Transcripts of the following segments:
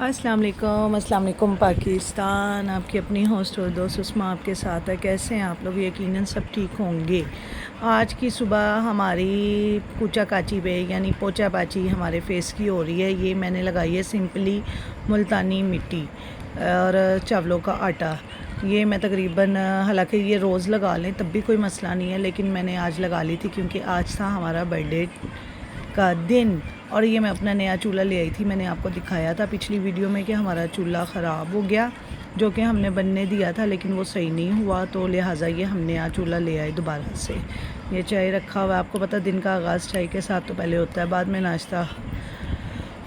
अस्सलाम वालेकुम पाकिस्तान। आपकी अपनी होस्ट और दोस्त उस्मा आपके साथ है। कैसे हैं आप लोग? यकीनन सब ठीक होंगे। आज की सुबह हमारी कूचा काची पे यानी पोचा पाची हमारे फेस की हो रही है। ये मैंने लगाई है सिंपली मुल्तानी मिट्टी और चावलों का आटा। ये मैं तकरीबन हालांकि ये रोज़ लगा लें तब भी कोई मसला नहीं है, लेकिन मैंने आज लगा ली थी क्योंकि आज था हमारा बर्थडे का दिन। और ये मैं अपना नया चूल्हा ले आई थी। मैंने आपको दिखाया था पिछली वीडियो में कि हमारा चूल्हा ख़राब हो गया, जो कि हमने बनने दिया था लेकिन वो सही नहीं हुआ, तो लिहाजा ये हम नया चूल्हा ले आए दोबारा से। ये चाय रखा हुआ है, आपको पता दिन का आगाज़ चाय के साथ तो पहले होता है, बाद में नाश्ता।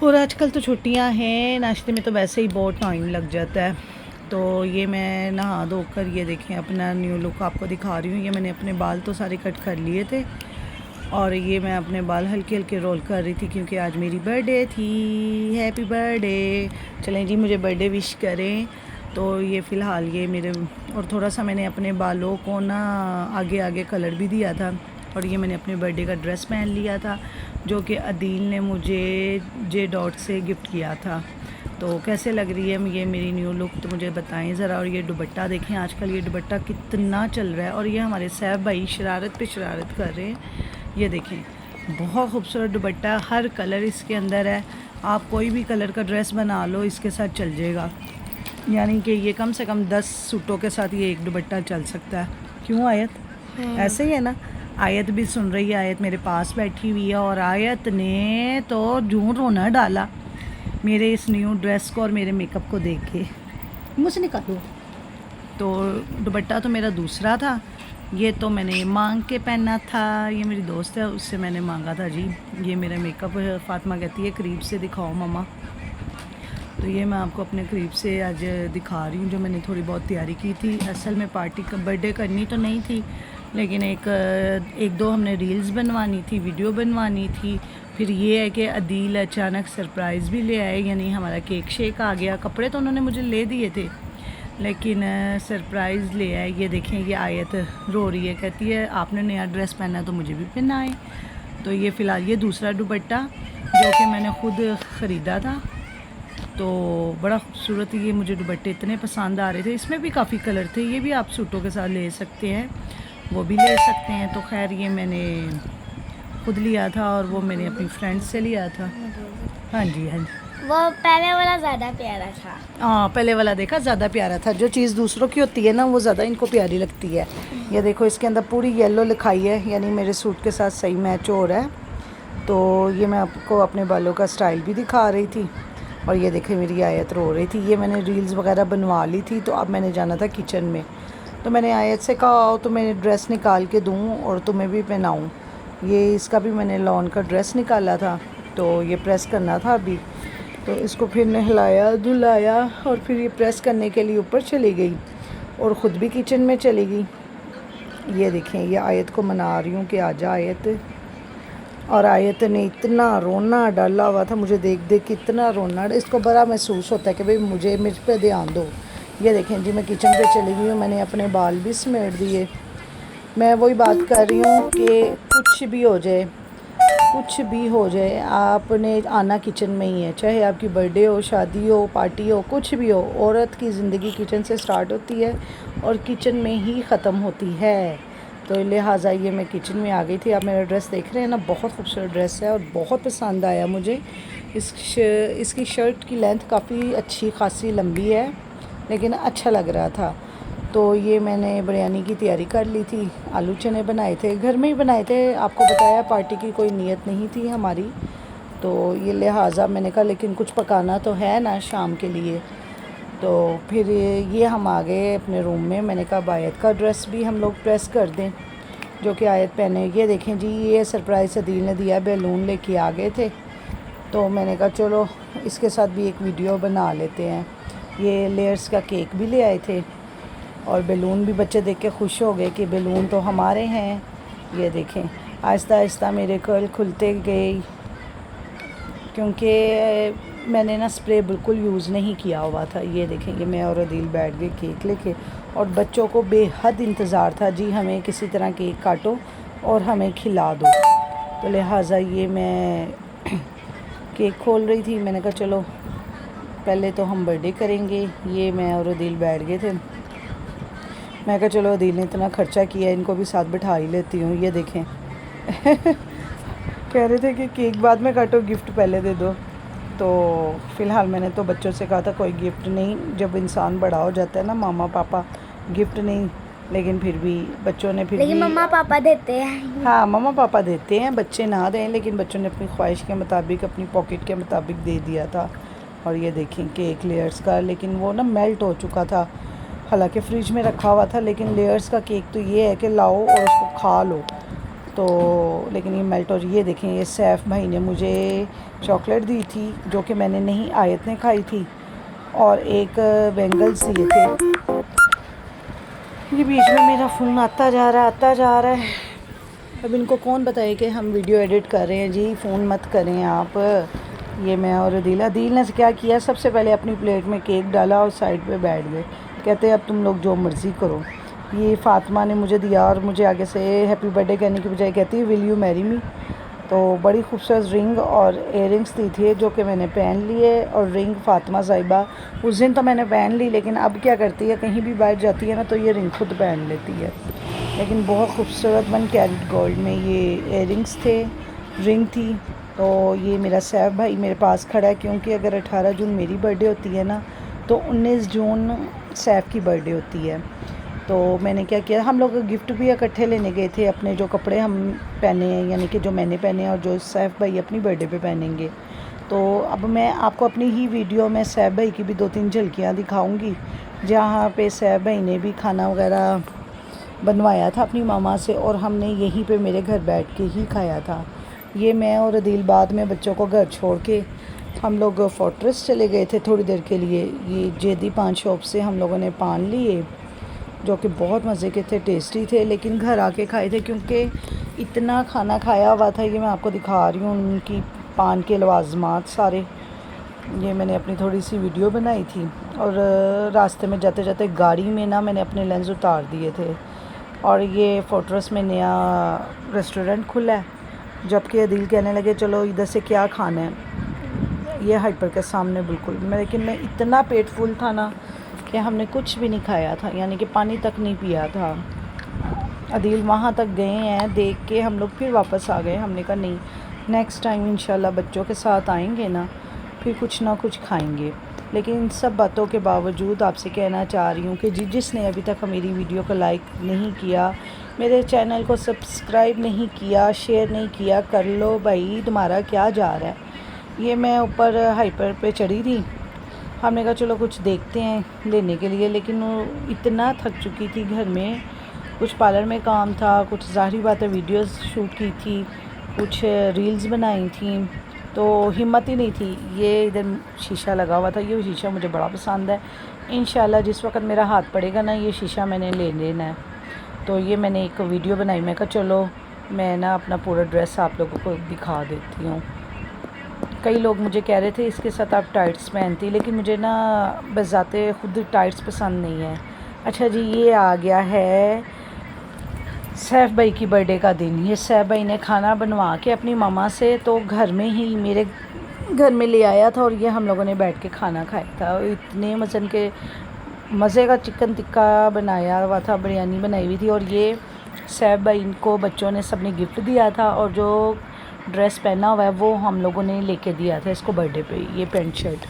और आजकल तो छुट्टियां हैं, नाश्ते में तो वैसे ही बहुत टाइम लग जाता है। तो ये मैं नहा धोकर ये देखें अपना न्यू लुक आपको दिखा रही हूँ। ये मैंने अपने बाल तो सारे कट कर लिए थे और ये मैं अपने बाल हल्के हल्के रोल कर रही थी क्योंकि आज मेरी बर्थडे थी। Happy birthday. चलें जी, मुझे बर्थडे विश करें। तो ये फ़िलहाल ये मेरे और थोड़ा सा मैंने अपने बालों को ना आगे आगे कलर भी दिया था। और ये मैंने अपने बर्थडे का ड्रेस पहन लिया था जो कि अदील ने मुझे जे डॉट से गिफ्ट किया था। तो कैसे लग रही है ये मेरी न्यू लुक, तो मुझे बताएं ज़रा। और ये दुपट्टा देखें, आजकल ये दुपट्टा कितना चल रहा है। और ये हमारे सैफ भाई शरारत पे शरारत कर रहे हैं। ये देखें, बहुत खूबसूरत दुपट्टा, हर कलर इसके अंदर है। आप कोई भी कलर का ड्रेस बना लो इसके साथ चल जाएगा। यानी कि ये कम से कम 10 सूटों के साथ ये एक दुपट्टा चल सकता है। क्यों आयत? ऐसे ही है ना। आयत भी सुन रही है, आयत मेरे पास बैठी हुई है और आयत ने तो जूं रोना डाला मेरे इस न्यू ड्रेस को और मेरे मेकअप को देख के। मुझसे निकालो। तो दुपट्टा तो मेरा दूसरा था, ये तो मैंने मांग के पहना था। ये मेरी दोस्त है, उससे मैंने मांगा था जी। ये मेरा मेकअप है। फातिमा कहती है करीब से दिखाओ मम्मा। तो ये मैं आपको अपने करीब से आज दिखा रही हूँ जो मैंने थोड़ी बहुत तैयारी की थी। असल में पार्टी का बर्थडे करनी तो नहीं थी, लेकिन एक दो हमने रील्स बनवानी थी, वीडियो बनवानी थी। फिर ये है कि अदील अचानक सरप्राइज़ भी ले आए, यानी हमारा केक शेक आ गया। कपड़े तो उन्होंने मुझे ले दिए थे लेकिन सरप्राइज़ ले आए। ये देखें, ये आयत रो रही है, कहती है आपने नया ड्रेस पहना तो मुझे भी पहनाए। तो ये फ़िलहाल ये दूसरा दुपट्टा जो कि मैंने ख़ुद ख़रीदा था, तो बड़ा खूबसूरत ये मुझे दुपट्टे इतने पसंद आ रहे थे। इसमें भी काफ़ी कलर थे, ये भी आप सूटों के साथ ले सकते हैं, वो भी ले सकते हैं। तो खैर ये मैंने खुद लिया था और वो मैंने अपनी फ्रेंड से लिया था। हाँ जी, हाँ जी। वो पहले वाला ज़्यादा प्यारा था। हाँ, पहले वाला देखा ज़्यादा प्यारा था। जो चीज़ दूसरों की होती है ना वो ज़्यादा इनको प्यारी लगती है। ये देखो, इसके अंदर पूरी येलो लिखाई है, यानी मेरे सूट के साथ सही मैच हो रहा है। तो ये मैं आपको अपने बालों का स्टाइल भी दिखा रही थी। और ये देखे मेरी आयत रो रही थी। ये मैंने रील्स वगैरह बनवा ली थी, तो अब मैंने जाना था किचन में। तो मैंने आयत से कहा आओ तो मैं ड्रेस निकाल के दूँ और तुम्हें भी पहनाऊँ। ये इसका भी मैंने लॉन का ड्रेस निकाला था, तो ये प्रेस करना था अभी। तो इसको फिर नहलाया धुलाया और फिर ये प्रेस करने के लिए ऊपर चली गई और ख़ुद भी किचन में चली गई। ये देखें, ये आयत को मना रही हूँ कि आजा आयत। और आयत ने इतना रोना डाला हुआ था, मुझे देख देख के इतना रोना, इसको बड़ा महसूस होता है कि भाई मुझ पे ध्यान दो। ये देखें जी, मैं किचन पे चली गई हूँ, मैंने अपने बाल भी समेट दिए। मैं वही बात कर रही हूँ कि कुछ भी हो जाए, कुछ भी हो जाए, आपने आना किचन में ही है। चाहे आपकी बर्थडे हो, शादी हो, पार्टी हो, कुछ भी हो, औरत की ज़िंदगी किचन से स्टार्ट होती है और किचन में ही ख़त्म होती है। तो लिहाजा ये मैं किचन में आ गई थी। आप मेरा ड्रेस देख रहे हैं ना, बहुत खूबसूरत ड्रेस है और बहुत पसंद आया मुझे। इसकी शर्ट की लेंथ काफ़ी अच्छी खासी लंबी है, लेकिन अच्छा लग रहा था। तो ये मैंने बिरयानी की तैयारी कर ली थी। आलू चने बनाए थे, घर में ही बनाए थे। आपको बताया पार्टी की कोई नीयत नहीं थी हमारी, तो ये लिहाजा मैंने कहा लेकिन कुछ पकाना तो है ना शाम के लिए। तो फिर ये हम आ गए अपने रूम में। मैंने कहा आयत का ड्रेस भी हम लोग प्रेस कर दें जो कि आयत पहने। ये देखें जी, ये सरप्राइज़ अदील ने दिया, बैलून लेके आ गए थे। तो मैंने कहा चलो इसके साथ भी एक वीडियो बना लेते हैं। ये लेयर्स का केक भी ले आए थे और बैलून भी बच्चे देख के खुश हो गए कि बैलून तो हमारे हैं। ये देखें, आहिस्ता आहिस्ता मेरे कर्ल खुलते गए क्योंकि मैंने ना स्प्रे बिल्कुल यूज़ नहीं किया हुआ था। ये देखें, ये मैं और अदील बैठ गए केक लेके और बच्चों को बेहद इंतज़ार था जी, हमें किसी तरह केक काटो और हमें खिला दो। तो लिहाजा ये मैं केक खोल रही थी। मैंने कहा चलो पहले तो हम बर्थडे करेंगे। ये मैं और अदील बैठ गए थे। मैं कहा चलो अदील ने इतना खर्चा किया, इनको भी साथ बिठा ही लेती हूँ। ये देखें कह रहे थे कि केक बाद में काटो, गिफ्ट पहले दे दो। तो फ़िलहाल मैंने तो बच्चों से कहा था कोई गिफ्ट नहीं, जब इंसान बड़ा हो जाता है ना, मामा पापा गिफ्ट नहीं, लेकिन फिर भी बच्चों ने फिर लेकिन भी मम्मा पापा देते हैं। हाँ मम्मा पापा देते हैं, बच्चे ना दें, लेकिन बच्चों ने अपनी ख्वाहिश के मुताबिक, अपनी पॉकेट के मुताबिक दे दिया था। और ये देखें केक लेयर्स का, लेकिन वो ना मेल्ट हो चुका था, हालांकि फ्रिज में रखा हुआ था, लेकिन लेयर्स का केक तो ये है कि लाओ और उसको खा लो। तो लेकिन ये मेल्ट हो। ये देखें, ये सैफ भाई ने मुझे चॉकलेट दी थी जो कि मैंने नहीं, आयत ने खाई थी, और एक बैंगल्स दिए थे। ये बीच में मेरा फ़ोन आता जा रहा है। अब इनको कौन बताए कि हम वीडियो एडिट कर रहे हैं। जी फ़ोन मत करें आप। ये मैं और अदील ने क्या किया, सबसे पहले अपनी प्लेट में केक डाला और साइड पे बैठ गए। कहते अब तुम लोग जो मर्ज़ी करो। ये फ़ातिमा ने मुझे दिया और मुझे आगे से हैप्पी बर्थडे कहने की बजाय कहती है विल यू मैरी मी। तो बड़ी खूबसूरत रिंग और इयररिंग्स दी थी जो कि मैंने पहन लिए। और रिंग फ़ातिमा साहिबा उस दिन तो मैंने पहन ली, लेकिन अब क्या करती है, कहीं भी बाहर जाती है ना तो ये रिंग खुद पहन लेती है। लेकिन बहुत खूबसूरत 1 कैरेट गोल्ड में ये इयररिंग्स थे, रिंग थी। तो ये मेरा सैफ भाई मेरे पास खड़ा है, क्योंकि अगर 18 जून मेरी बर्थडे होती है ना तो 19 जून सैफ की बर्थडे होती है। तो मैंने क्या किया, हम लोग गिफ्ट भी इकट्ठे लेने गए थे, अपने जो कपड़े हम पहने हैं, यानी कि जो मैंने पहने हैं और जो सैफ भाई अपनी बर्थडे पे पहनेंगे। तो अब मैं आपको अपनी ही वीडियो में सैफ भाई की भी 2-3 झलकियाँ दिखाऊंगी, जहाँ पे सैफ भाई ने भी खाना वगैरह बनवाया था अपनी मामा से, और हमने यहीं पे मेरे घर बैठ के ही खाया था। ये मैं और अदील बाद में बच्चों को घर छोड़ के हम लोग फोर्ट्रेस चले गए थे थोड़ी देर के लिए। ये जेदी पान शॉप से हम लोगों ने पान लिए जो कि बहुत मज़े के थे, टेस्टी थे, लेकिन घर आके खाए थे क्योंकि इतना खाना खाया हुआ था। ये मैं आपको दिखा रही हूँ उनकी पान के लवाजमात सारे। ये मैंने अपनी थोड़ी सी वीडियो बनाई थी, और रास्ते में जाते जाते गाड़ी में ना मैंने अपने लेंस उतार दिए थे। और ये फोर्ट्रेस में नया रेस्टोरेंट खुला है, जबकि अदील कहने लगे चलो इधर से क्या खाना है, ये हाइपर के सामने बिल्कुल। लेकिन मैं इतना पेट फुल था ना कि हमने कुछ भी नहीं खाया था, यानी कि पानी तक नहीं पिया था। अदील वहाँ तक गए हैं, देख के हम लोग फिर वापस आ गए। हमने कहा नहीं, नेक्स्ट टाइम इंशाल्लाह बच्चों के साथ आएंगे ना, फिर कुछ ना कुछ खाएंगे। लेकिन इन सब बातों के बावजूद आपसे कहना चाह रही हूँ कि जिसने अभी तक मेरी वीडियो को लाइक नहीं किया, मेरे चैनल को सब्सक्राइब नहीं किया, शेयर नहीं किया, कर लो भाई, तुम्हारा क्या जा रहा है। ये मैं ऊपर हाइपर पे चढ़ी थी, हमने कहा चलो कुछ देखते हैं लेने के लिए, लेकिन वो इतना थक चुकी थी, घर में कुछ पार्लर में काम था, कुछ ज़ाहिर बात है वीडियोस शूट की थी, कुछ रील्स बनाई थी, तो हिम्मत ही नहीं थी। ये इधर शीशा लगा हुआ था, ये शीशा मुझे बड़ा पसंद है। इंशाल्लाह जिस वक्त मेरा हाथ पड़ेगा ना, ये शीशा मैंने ले लेना है। तो ये मैंने एक वीडियो बनाई, मैं कहा चलो मैं ना अपना पूरा ड्रेस आप लोगों को दिखा देती हूँ। कई लोग मुझे कह रहे थे इसके साथ आप टाइट्स पहनती, लेकिन मुझे ना बजाते खुद टाइट्स पसंद नहीं है। अच्छा जी, ये आ गया है सैफ भाई की बर्थडे का दिन। ये सैफ भाई ने खाना बनवा के अपनी मामा से तो घर में ही मेरे घर में ले आया था, और ये हम लोगों ने बैठ के खाना खाया था। इतने मज़े का चिकन टिक्का बनाया हुआ था, बिरयानी बनाई हुई थी, और ये सैफ भाई को बच्चों ने सबने गिफ्ट दिया था, और जो ड्रेस पहना हुआ है वो हम लोगों ने लेके दिया था इसको बर्थडे पे। ये पैंट शर्ट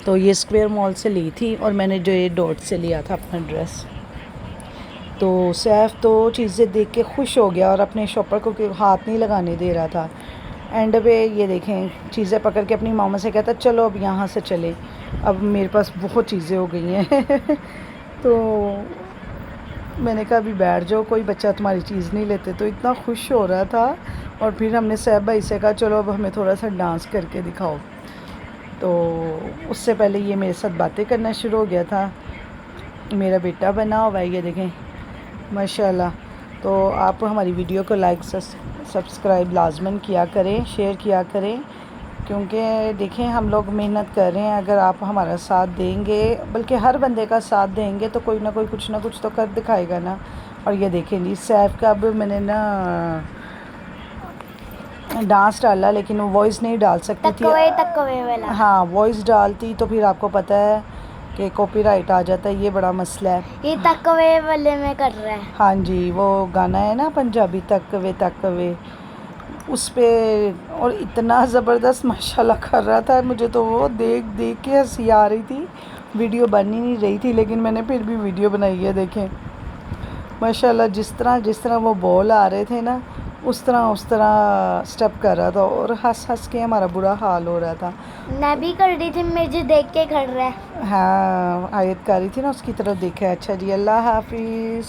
तो ये स्क्वायर मॉल से ली थी, और मैंने जो ये डॉट से लिया था अपना ड्रेस। तो सैफ तो चीज़ें देख के खुश हो गया और अपने शॉपर को हाथ नहीं लगाने दे रहा था। एंड पे ये देखें चीज़ें पकड़ के अपनी मामा से कहता चलो अब यहाँ से चले, अब मेरे पास बहुत चीज़ें हो गई हैं तो मैंने कहा अभी बैठ जाओ, कोई बच्चा तुम्हारी चीज़ नहीं लेते। तो इतना खुश हो रहा था। और फिर हमने सैफ भाई से कहा चलो अब हमें थोड़ा सा डांस करके दिखाओ। तो उससे पहले ये मेरे साथ बातें करना शुरू हो गया था। मेरा बेटा बना हुआ है, ये देखें माशाल्लाह। तो आप हमारी वीडियो को लाइक सब्सक्राइब लाजमन किया करें, शेयर किया करें, क्योंकि देखें हम लोग मेहनत कर रहे हैं। अगर आप हमारा साथ देंगे, बल्कि हर बंदे का साथ देंगे, तो कोई ना कोई कुछ ना कुछ तो कर दिखाएगा ना। और ये देखें जी सैफ का अब मैंने ना डांस डाला, लेकिन वो वॉइस नहीं डाल सकती थी। तकवे वाला। हाँ, वॉइस डालती तो फिर आपको पता है कि कॉपीराइट आ जाता है, ये बड़ा मसला है। ये तकवे वाले में कर रहा है। हाँ जी, वो गाना है ना पंजाबी तकवे, उस पे। और इतना ज़बरदस्त माशाल्लाह कर रहा था, मुझे तो वो देख देख के हंसी आ रही थी। वीडियो बन ही नहीं रही थी, लेकिन मैंने फिर भी वीडियो बनाई है। देखें माशाल्लाह, जिस तरह वो बॉल आ रहे थे ना, उस तरह स्टेप कर रहा था, और हंस हंस के हमारा बुरा हाल हो रहा था। मैं भी कर रही थी, मुझे देख के कर रहा है। हाँ, आयत कारी थी ना, उसकी तरफ देखा। अच्छा जी, अल्लाह हाफिज़।